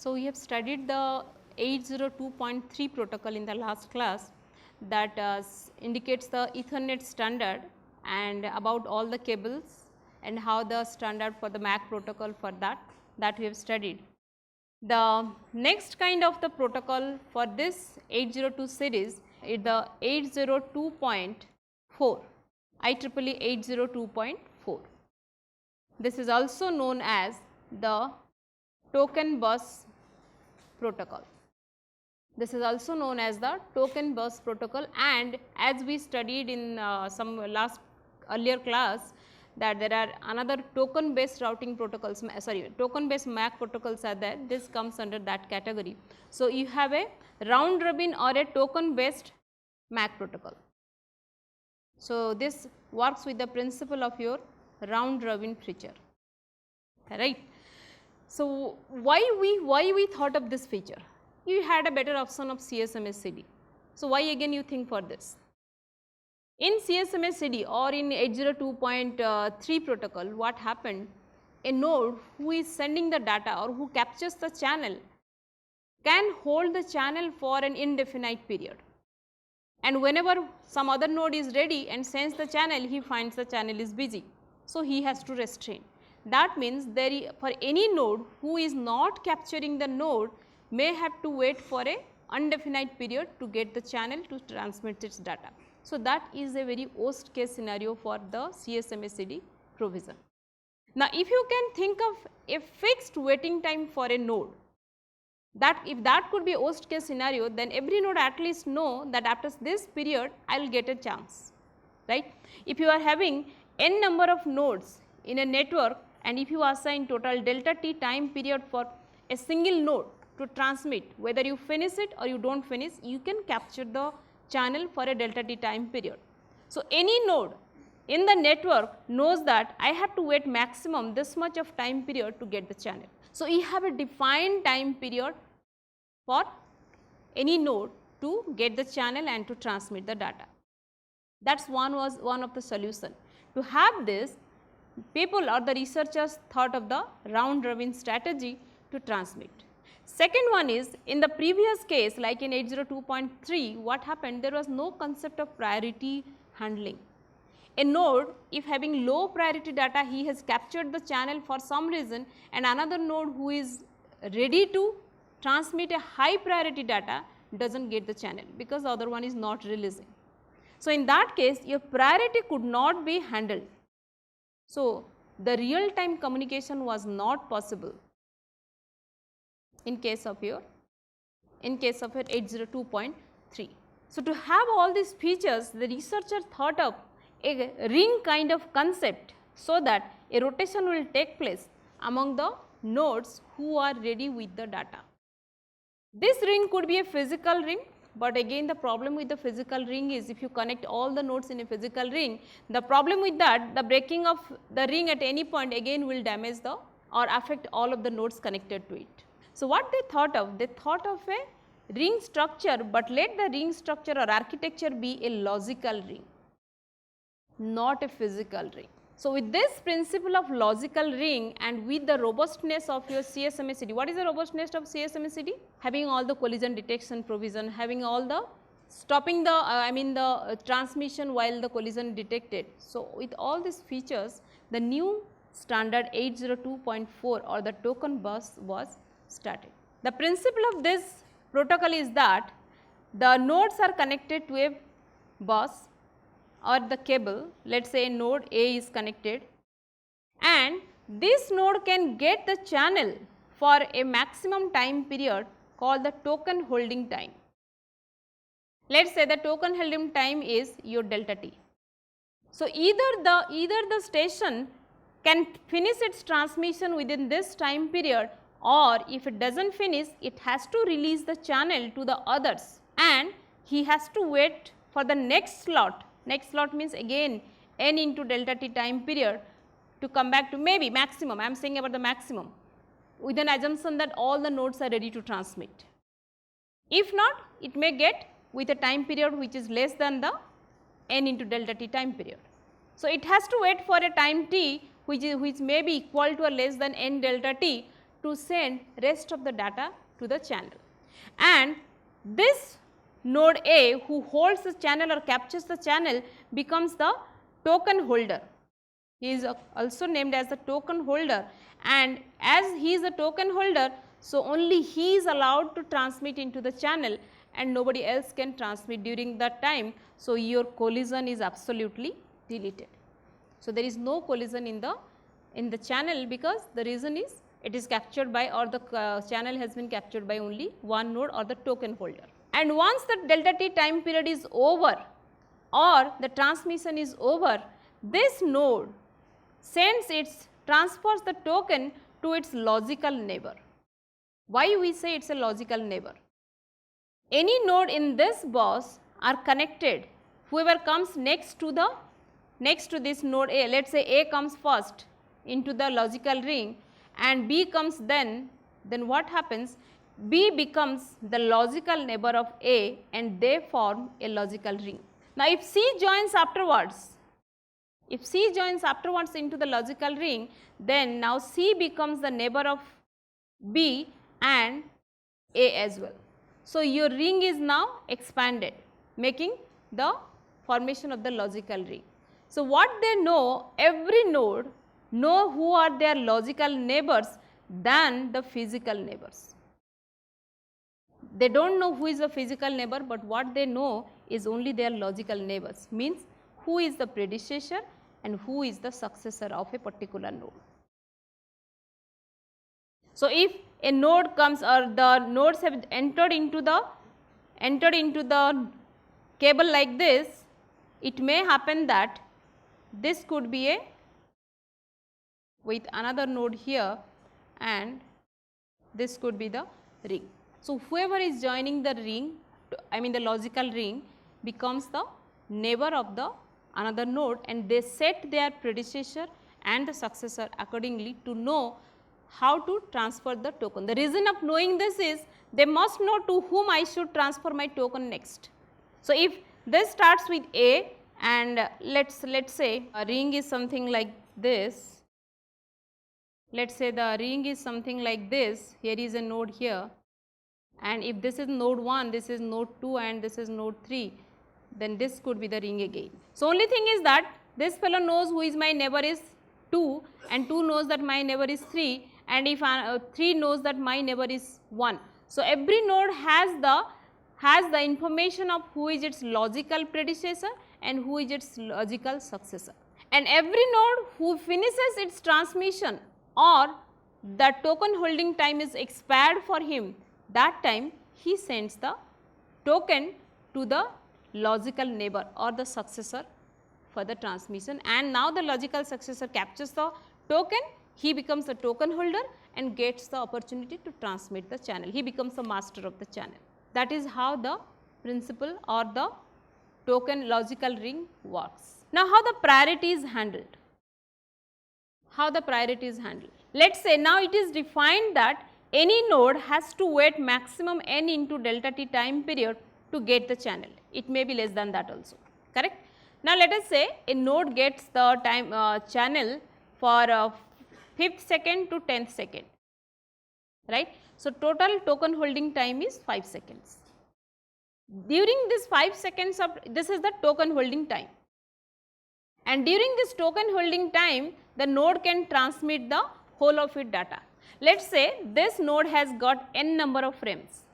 So, we have studied the 802.3 protocol in the last class that indicates the Ethernet standard and about all the cables and how the standard for the MAC protocol for that we have studied. The next kind of the protocol for this 802 series is the 802.4, IEEE 802.4. This is also known as the token bus protocol. This is also known as the token bus protocol, and as we studied in some last earlier class that there are another token based routing protocols, token based MAC protocols are there, this comes under that category. So, you have a round robin or a token based MAC protocol. So, this works with the principle of your round robin feature, right. So, why we thought of this feature? You had a better option of CS/MS/CD. So, why again you think for this? In CS/MS/CD or in 802.3 protocol, what happened? A node who is sending the data or who captures the channel can hold the channel for an indefinite period, and whenever some other node is ready and sends the channel, he finds the channel is busy. So, he has to restrain. That means for any node who is not capturing the node may have to wait for a undefinite period to get the channel to transmit its data. So, that is a very worst case scenario for the CS/MS/CD provision. Now, if you can think of a fixed waiting time for a node, that if that could be a worst case scenario, then every node at least know that after this period I will get a chance, right. If you are having n number of nodes in a network and if you assign total delta t time period for a single node to transmit, whether you finish it or you do not finish, you can capture the channel for a delta t time period. So, any node in the network knows that I have to wait maximum this much of time period to get the channel. So, you have a defined time period for any node to get the channel and to transmit the data. That was one of the solution. To have this, people or the researchers thought of the round robin strategy to transmit. Second one is, in the previous case like in 802.3, what happened? There was no concept of priority handling. A node, if having low priority data, he has captured the channel for some reason, and another node who is ready to transmit a high priority data does not get the channel because the other one is not releasing. So, in that case your priority could not be handled. So, the real time communication was not possible in case of your 802.3. So, to have all these features, the researcher thought of a ring kind of concept, so that a rotation will take place among the nodes who are ready with the data. This ring could be a physical ring, but again the problem with the physical ring is if you connect all the nodes in a physical ring, the problem with that, the breaking of the ring at any point again will damage the or affect all of the nodes connected to it. So, what they thought of? They thought of a ring structure, but let the ring structure or architecture be a logical ring, not a physical ring. So, with this principle of logical ring and with the robustness of your CS/MS/CD, what is the robustness of CS/MS/CD? Having all the collision detection provision, having all the stopping the the transmission while the collision detected. So, with all these features, the new standard 802.4 or the token bus was started. The principle of this protocol is that the nodes are connected to a bus or the cable. Let us say node A is connected, and this node can get the channel for a maximum time period called the token holding time. Let us say the token holding time is your delta t. So, either the station can finish its transmission within this time period, or if it does not finish, it has to release the channel to the others and he has to wait for the next slot. Next slot means again n into delta t time period to come back to maybe maximum. I am saying about the maximum with an assumption that all the nodes are ready to transmit. If not, it may get with a time period which is less than the n into delta t time period. So, it has to wait for a time t which may be equal to or less than n delta t to send rest of the data to the channel. And this node A who holds the channel or captures the channel becomes the token holder. He is also named as the token holder, and as he is a token holder, so only he is allowed to transmit into the channel and nobody else can transmit during that time. So, your collision is absolutely deleted. So, there is no collision in the channel, because the reason is it is captured by, or the channel has been captured by only one node or the token holder. And once the delta t time period is over or the transmission is over, this node transfers the token to its logical neighbor. Why we say it is a logical neighbor? Any node in this bus are connected, whoever comes next to this node A, let us say A comes first into the logical ring and B comes then what happens? B becomes the logical neighbor of A and they form a logical ring. Now, if C joins afterwards into the logical ring, then now C becomes the neighbor of B and A as well. So, your ring is now expanded, making the formation of the logical ring. So, what they know, every node know who are their logical neighbors than the physical neighbors. They do not know who is the physical neighbor, but what they know is only their logical neighbors, means who is the predecessor and who is the successor of a particular node. So, if a node comes or the nodes have entered into the cable like this, it may happen that this could be with another node here and this could be the ring. So, whoever is joining the ring, the logical ring, becomes the neighbor of the another node, and they set their predecessor and the successor accordingly to know how to transfer the token. The reason of knowing this is they must know to whom I should transfer my token next. So, if this starts with A and let's say a ring is something like this, let us say the ring is something like this, here is a node here, and if this is node 1, this is node 2 and this is node 3, then this could be the ring again. So, only thing is that this fellow knows who is my neighbor is 2 and 2 knows that my neighbor is 3, and if 3 knows that my neighbor is 1. So, every node has the information of who is its logical predecessor and who is its logical successor, and every node who finishes its transmission or the token holding time is expired for him, that time he sends the token to the logical neighbor or the successor for the transmission, and now the logical successor captures the token, he becomes the token holder and gets the opportunity to transmit the channel. He becomes the master of the channel. That is how the principle or the token logical ring works. Now, how the priority is handled? How the priority is handled? Let us say now it is defined that any node has to wait maximum n into delta t time period to get the channel. It may be less than that also, correct? Now, let us say a node gets the time channel for 5th second to 10th second, right. So, total token holding time is 5 seconds. During this 5 seconds of this is the token holding time, and during this token holding time the node can transmit the whole of its data. Let us say this node has got n number of frames,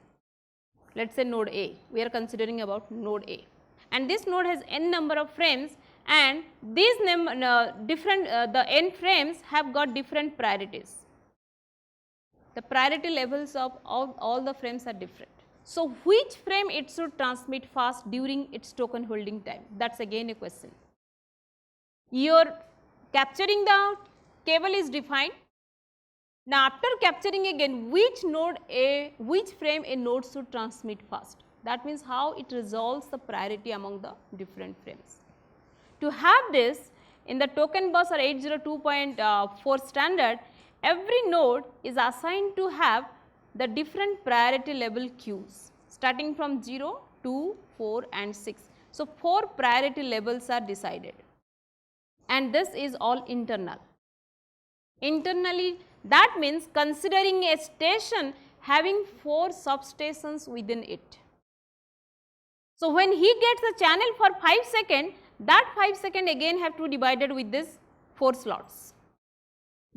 let us say node A, we are considering about node A, and this node has n number of frames, and these the n frames have got different priorities. The priority levels of all the frames are different. So, which frame it should transmit fast during its token holding time? That is again a question. Your capturing the cable is defined. Now, after capturing again which frame a node should transmit fast, that means how it resolves the priority among the different frames. To have this in the token bus or 802.4 standard, every node is assigned to have the different priority level queues starting from 0, 2, 4 and 6. So, 4 priority levels are decided, and this is all internal. Internally That means considering a station having 4 substations within it. So, when he gets the channel for 5 seconds, that 5 seconds again have to be divided with this 4 slots,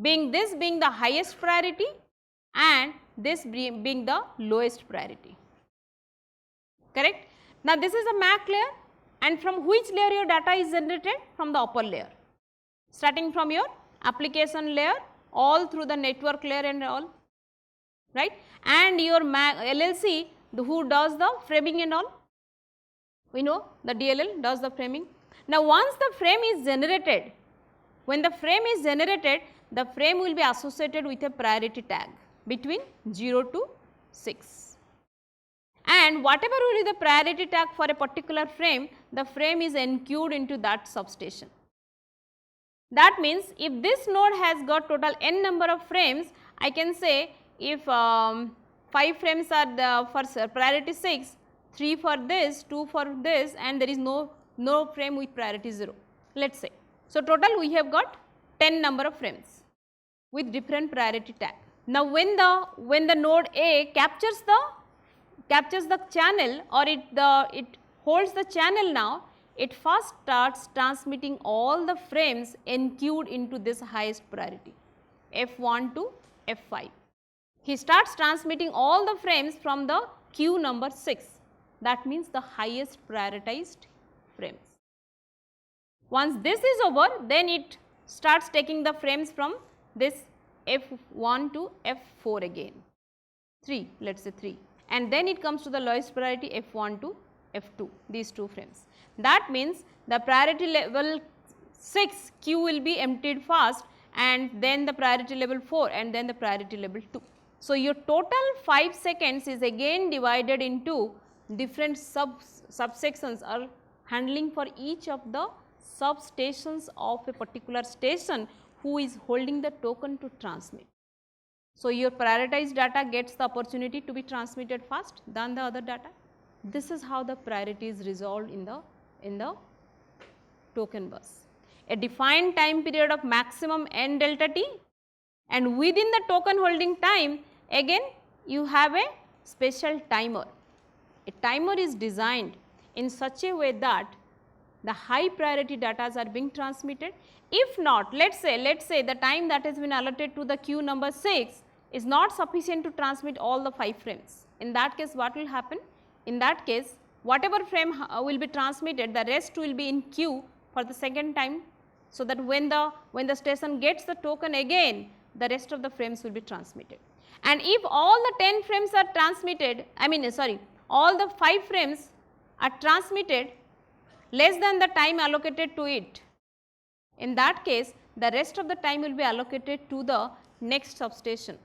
being this being the highest priority and this being the lowest priority, correct. Now, this is a MAC layer, and from which layer your data is generated? From the upper layer, starting from your application layer all through the network layer and all, right, and your LLC who does the framing and all. We know the DLL does the framing. Now, once the frame is generated, when the frame is generated, the frame will be associated with a priority tag between 0 to 6, and whatever will be the priority tag for a particular frame, the frame is enqueued into that substation. That means, if this node has got total n number of frames, I can say if 5 frames are for priority 6, 3 for this, 2 for this, and there is no frame with priority 0, let us say. So, total we have got 10 number of frames with different priority tag. Now, when the node A captures the channel, or it holds the channel, now it first starts transmitting all the frames enqueued into this highest priority F1 to F5. He starts transmitting all the frames from the queue number 6, that means the highest prioritized frames. Once this is over, then it starts taking the frames from this F1 to F4 again, 3, let us say 3, and then it comes to the lowest priority F1 to F2, these 2 frames. That means the priority level 6 queue will be emptied first, and then the priority level 4, and then the priority level 2. So, your total 5 seconds is again divided into different subsections or handling for each of the substations of a particular station who is holding the token to transmit. So, your prioritized data gets the opportunity to be transmitted first than the other data. This is how the priority is resolved in the token bus. A defined time period of maximum n delta t, and within the token holding time again you have a special timer. A timer is designed in such a way that the high priority data are being transmitted. If not, let us say the time that has been allotted to the queue number 6 is not sufficient to transmit all the 5 frames. In that case, what will happen? In that case, whatever frame will be transmitted, the rest will be in queue for the second time, so that when the station gets the token again, the rest of the frames will be transmitted. And if all the 10 frames are transmitted, all the 5 frames are transmitted less than the time allocated to it, in that case the rest of the time will be allocated to the next substation.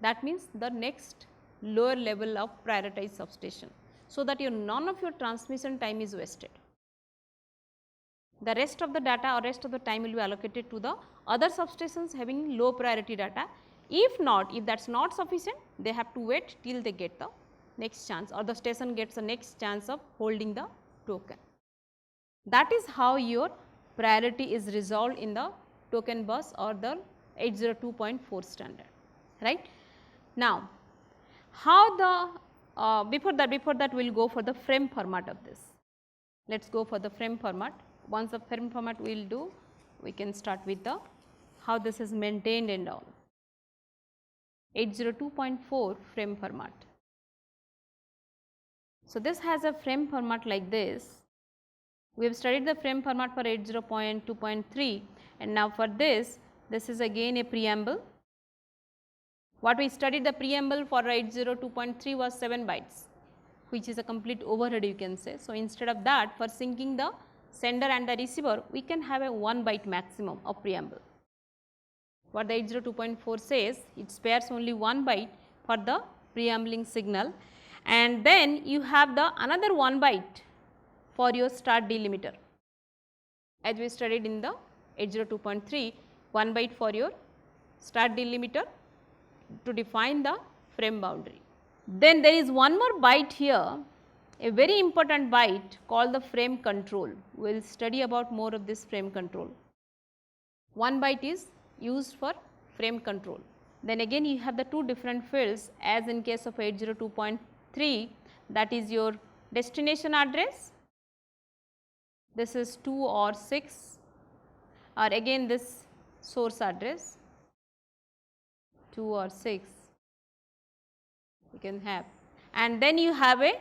That means the next lower level of prioritized substation, so that none of your transmission time is wasted. The rest of the data or rest of the time will be allocated to the other substations having low priority data. If that is not sufficient, they have to wait till they get the next chance, or the station gets the next chance of holding the token. That is how your priority is resolved in the token bus or the 802.4 standard, right. Now, how the before that we will go for the frame format of this. Let us go for the frame format. Once the frame format we will do, we can start with the how this is maintained and all. 802.4 frame format. So, this has a frame format like this. We have studied the frame format for 80.2.3, and now for this is again a preamble. What we studied, the preamble for 802.3 was 7 bytes, which is a complete overhead, you can say. So, instead of that, for syncing the sender and the receiver, we can have a 1 byte maximum of preamble. What the 802.4 says, it spares only 1 byte for the preambling signal, and then you have the another 1 byte for your start delimiter. As we studied in the 802.3, 1 byte for your start delimiter to define the frame boundary. Then there is one more byte here, a very important byte called the frame control. We will study about more of this frame control. 1 byte is used for frame control. then again you have the two different fields as in case of 802.3, that is your destination address, this is 2 or 6, or again this source address 2 or 6 you can have, and then you have a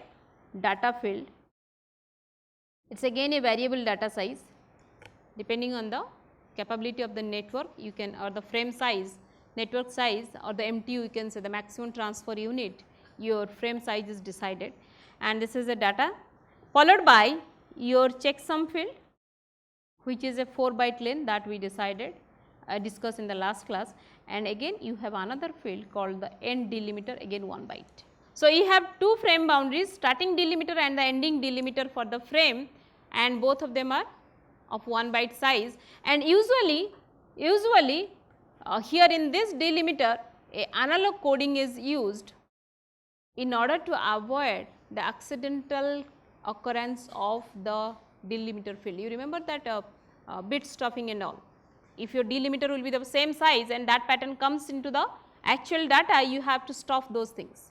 data field. It is again a variable data size depending on the capability of the network, you can, or the frame size, network size, or the MTU, you can say the maximum transfer unit, your frame size is decided, and this is the data, followed by your checksum field which is a 4 byte length that we discussed in the last class, and again you have another field called the end delimiter, again 1 byte. So, you have two frame boundaries, starting delimiter and the ending delimiter for the frame, and both of them are of 1 byte size, and usually here in this delimiter a analog coding is used in order to avoid the accidental occurrence of the delimiter field. You remember that bit stuffing and all. If your delimiter will be the same size and that pattern comes into the actual data, you have to stuff those things.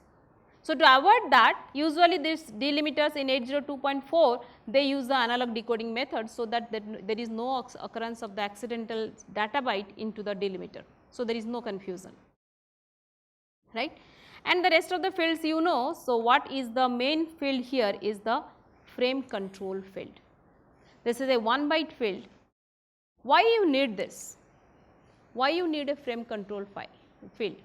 So, to avoid that, usually these delimiters in 802.4 they use the analog decoding method, so that there is no occurrence of the accidental data byte into the delimiter. So, there is no confusion, right, and the rest of the fields you know. So, what is the main field here is the frame control field. This is a 1 byte field. Why you need this? Why you need a frame control field?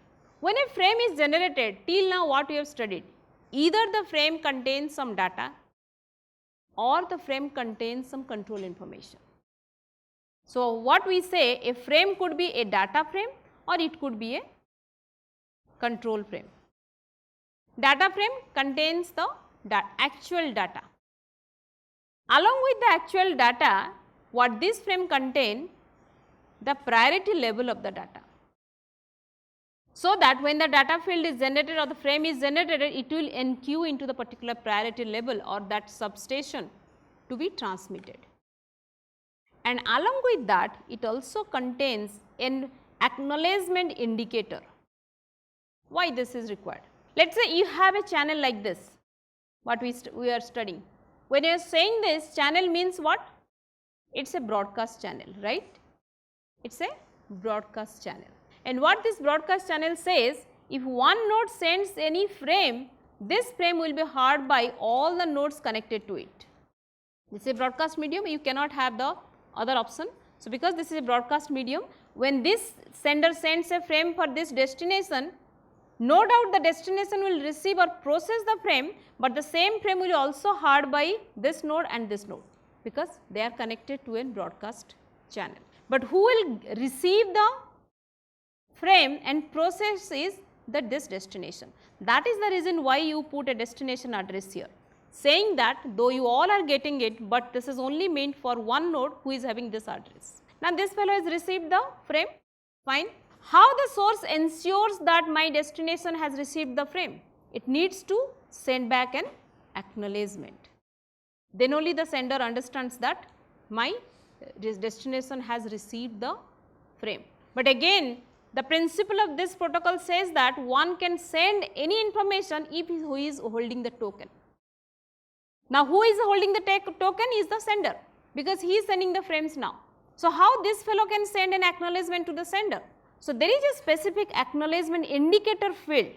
When a frame is generated, till now what we have studied, either the frame contains some data or the frame contains some control information. So, what we say, a frame could be a data frame or it could be a control frame. Data frame contains the actual data. Along with the actual data, what this frame contain? The priority level of the data. So that when the data field is generated or the frame is generated, it will enqueue into the particular priority level or that substation to be transmitted. And along with that, it also contains an acknowledgement indicator. Why this is required? Let us say you have a channel like this, what we are studying. When you are saying this, channel means what? It is a broadcast channel, right? It is a broadcast channel. And what this broadcast channel says, if one node sends any frame, this frame will be heard by all the nodes connected to it. This is a broadcast medium, you cannot have the other option. So, because this is a broadcast medium, when this sender sends a frame for this destination, no doubt the destination will receive or process the frame, but the same frame will also heard by this node and this node, because they are connected to a broadcast channel. But who will receive the frame and process is this destination. That is the reason why you put a destination address here, saying that though you all are getting it, but this is only meant for one node who is having this address. Now, this fellow has received the frame, fine. How the source ensures that my destination has received the frame? It needs to send back an acknowledgement. Then only the sender understands that my destination has received the frame. But again, the principle of this protocol says that one can send any information if who is holding the token. Now, who is holding the token is the sender, because he is sending the frames now. So, how this fellow can send an acknowledgement to the sender? So, there is a specific acknowledgement indicator field.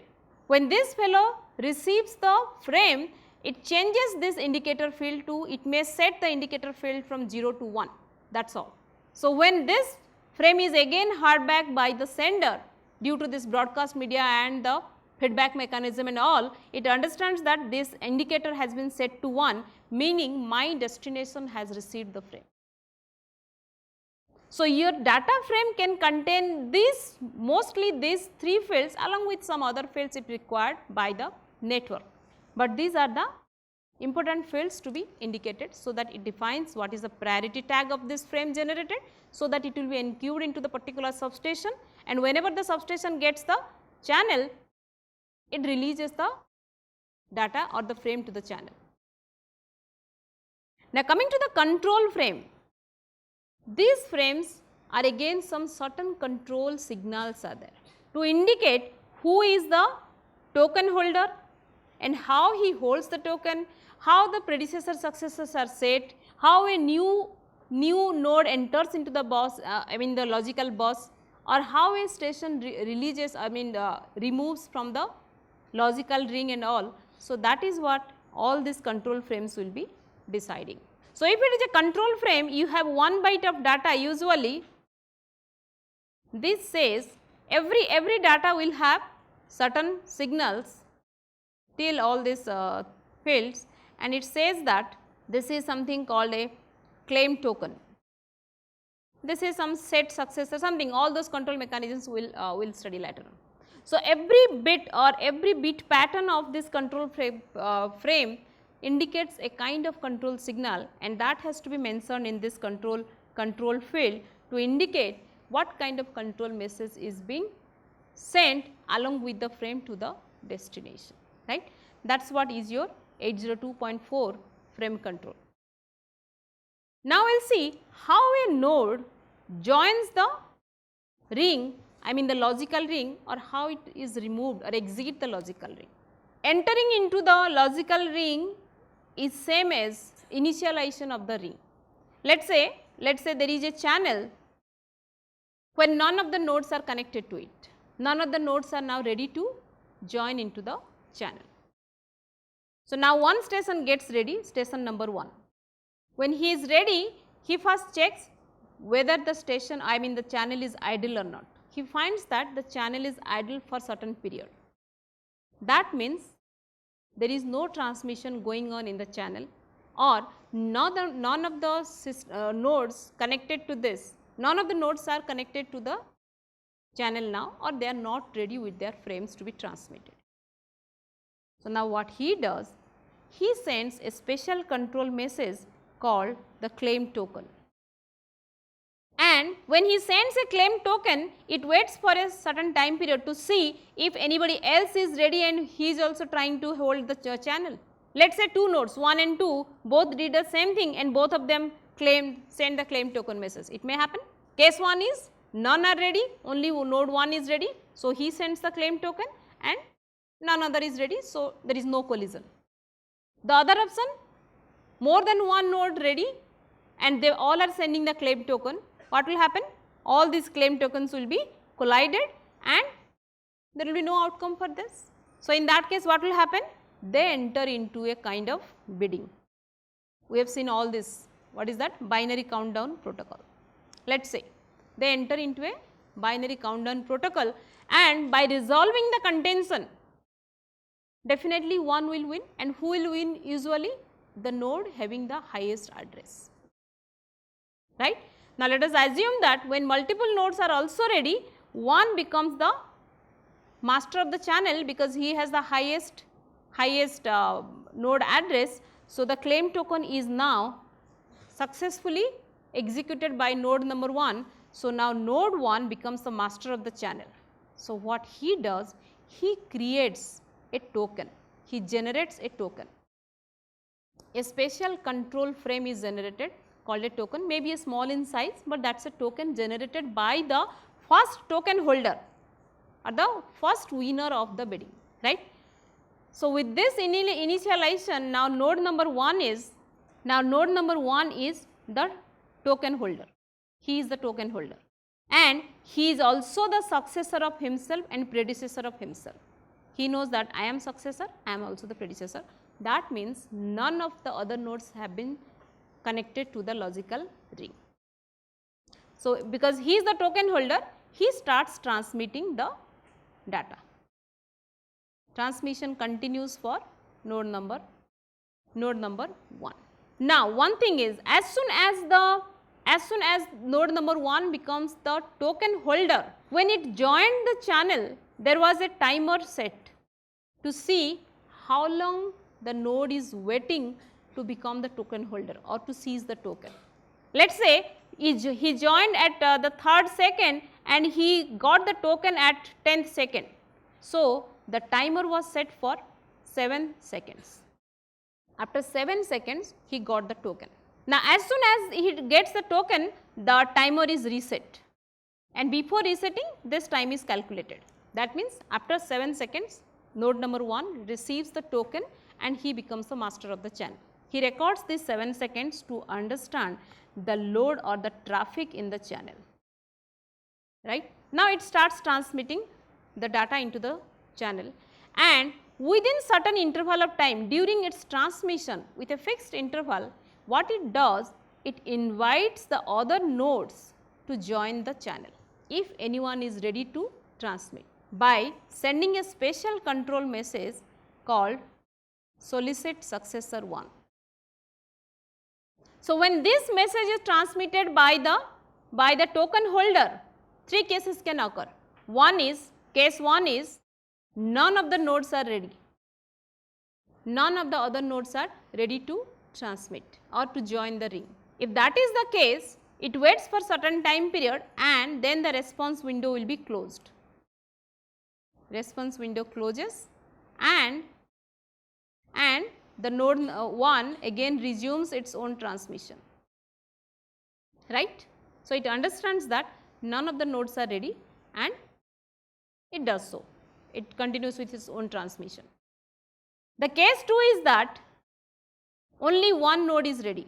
When this fellow receives the frame, it changes this indicator field to, it may set the indicator field from 0 to 1, that is all. So, when this frame is again heard back by the sender due to this broadcast media and the feedback mechanism and all, it understands that this indicator has been set to 1, meaning my destination has received the frame. So, your data frame can contain these, mostly these 3 fields along with some other fields if required by the network, but these are the important fields to be indicated, so that it defines what is the priority tag of this frame generated, so that it will be enqueued into the particular substation, and whenever the substation gets the channel, it releases the data or the frame to the channel. Now, coming to the control frame, these frames are again some certain control signals are there. to indicate who is the token holder and how he holds the token, how the predecessor successors are set, how a new node enters into the bus, the logical bus, or how a station releases, removes from the logical ring and all. So, that is what all these control frames will be deciding. So, if it is a control frame, you have 1 byte of data usually. This says every data will have certain signals till all these fields, and it says that this is something called a claim token. This is some set successor something, all those control mechanisms will study later on. So, every bit or every bit pattern of this control frame indicates a kind of control signal, and that has to be mentioned in this control field to indicate what kind of control message is being sent along with the frame to the destination, right. That is what is your 802.4 frame control. Now, we will see how a node joins the ring, the logical ring, or how it is removed or exit the logical ring. Entering into the logical ring is same as initialization of the ring. Let us say there is a channel when none of the nodes are connected to it. None of the nodes are now ready to join into the channel. So, now one station gets ready, station number 1. When he is ready, he first checks whether the station, the channel is idle or not. He finds that the channel is idle for certain period. That means there is no transmission going on in the channel, or none of the nodes connected to this, none of the nodes are connected to the channel now, or they are not ready with their frames to be transmitted. So, now what he does, he sends a special control message called the claim token, and when he sends a claim token, it waits for a certain time period to see if anybody else is ready and he is also trying to hold the channel. Let us say 2 nodes 1 and 2 both did the same thing and both of them send the claim token message. It may happen. Case 1 is none are ready, only node 1 is ready. So, he sends the claim token and none other is ready. So, there is no collision. The other option, more than one node ready and they all are sending the claim token. What will happen? All these claim tokens will be collided and there will be no outcome for this. So, in that case what will happen? They enter into a kind of bidding. We have seen all this. What is that? Binary countdown protocol. Let us say they enter into a binary countdown protocol, and by resolving the contention, definitely one will win, and who will win? Usually the node having the highest address, right. Now, let us assume that when multiple nodes are also ready, one becomes the master of the channel because he has the highest node address. So, the claim token is now successfully executed by node number 1. So, now node 1 becomes the master of the channel. So, what he does? He creates a token, he generates a token. A special control frame is generated called a token, may be a small in size, but that is a token generated by the first token holder or the first winner of the bidding, right. So, with this initialization, now node number 1 is the token holder, he is the token holder, and he is also the successor of himself and predecessor of himself. He knows that I am successor, I am also the predecessor. That means none of the other nodes have been connected to the logical ring. So, because he is the token holder, he starts transmitting the data. Transmission continues for node number 1. Now, one thing is, as soon as node number 1 becomes the token holder, when it joined the channel, there was a timer set to see how long the node is waiting to become the token holder or to seize the token. Let us say he joined at the 3rd second and he got the token at 10th second. So, the timer was set for 7 seconds. After 7 seconds, he got the token. Now, as soon as he gets the token, the timer is reset, and before resetting, this time is calculated. That means after 7 seconds node number 1 receives the token and he becomes the master of the channel. He records these 7 seconds to understand the load or the traffic in the channel, right. Now, it starts transmitting the data into the channel, and within certain interval of time during its transmission with a fixed interval, what it does, it invites the other nodes to join the channel if anyone is ready to transmit by sending a special control message called solicit successor 1. So, when this message is transmitted by the token holder, 3 cases can occur. Case 1 is none of the nodes are ready, none of the other nodes are ready to transmit or to join the ring. If that is the case, it waits for certain time period and then the response window will be closed. Response window closes and the node 1 again resumes its own transmission, right. So, it understands that none of the nodes are ready and it does so, it continues with its own transmission. The case 2 is that only one node is ready.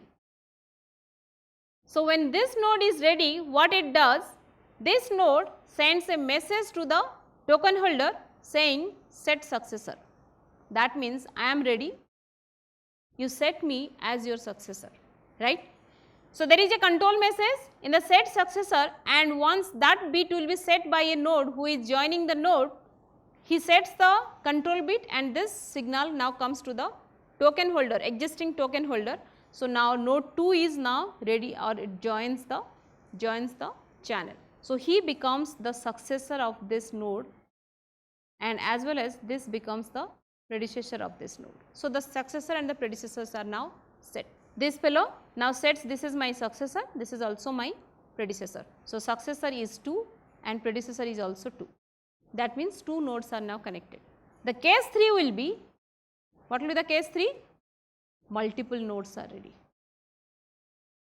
So, when this node is ready, what it does, this node sends a message to the token holder saying set successor. That means I am ready, you set me as your successor, right. So, there is a control message in the set successor, and once that bit will be set by a node who is joining the node, he sets the control bit and this signal now comes to the token holder, existing token holder. So, now node 2 is now ready or it joins the channel. So, he becomes the successor of this node and as well as this becomes the predecessor of this node. So, the successor and the predecessors are now set. This fellow now sets this is my successor, this is also my predecessor. So, successor is 2 and predecessor is also 2. That means 2 nodes are now connected. The case 3 will be, what will be the case 3? Multiple nodes are ready.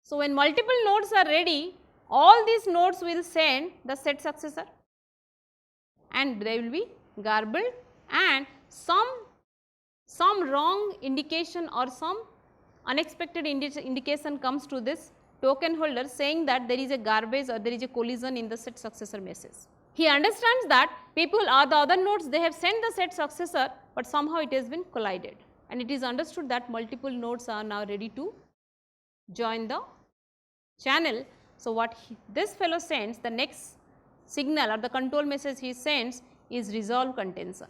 So, when multiple nodes are ready, all these nodes will send the set successor and they will be garbled and some wrong indication or some unexpected indication comes to this token holder saying that there is a garbage or there is a collision in the set successor message. He understands that people or the other nodes, they have sent the set successor, but somehow it has been collided and it is understood that multiple nodes are now ready to join the channel. So, what this fellow sends, the next signal or the control message he sends is resolve contention.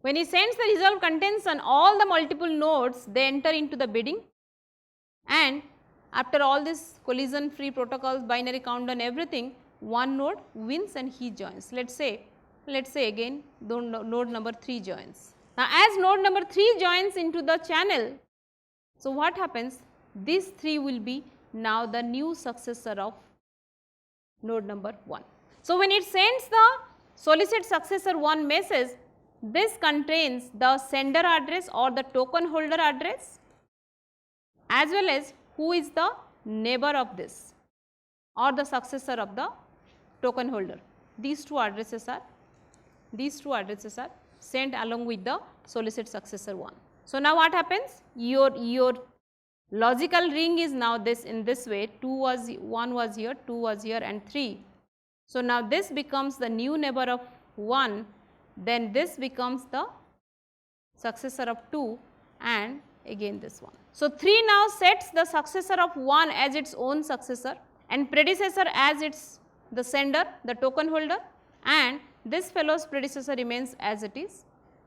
When he sends the resolve contention, all the multiple nodes, they enter into the bidding, and after all this collision free protocols, binary countdown, everything, one node wins and he joins. Let us say again node number 3 joins. Now, as node number 3 joins into the channel, so what happens? These 3 will be now the new successor of node number 1. So, when it sends the solicit successor 1 message, this contains the sender address or the token holder address as well as who is the neighbor of this or the successor of the token holder. These two addresses are sent along with the solicit successor 1. So, now what happens? Your logical ring is now this in this way, 1 was here, 2 was here and 3. So, now this becomes the new neighbor of 1, then this becomes the successor of 2 and again this one. So, 3 now sets the successor of 1 as its own successor and predecessor as its the sender, the token holder, and this fellow's predecessor remains as it is.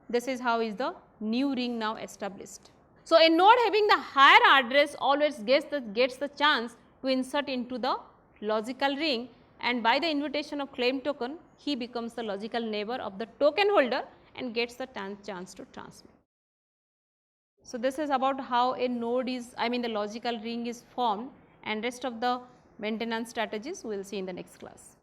This is how is the new ring now established. So, a node having the higher address always gets the chance to insert into the logical ring, and by the invitation of claim token, he becomes the logical neighbor of the token holder and gets the chance to transmit. So, this is about how a node is, the logical ring is formed, and rest of the maintenance strategies we will see in the next class.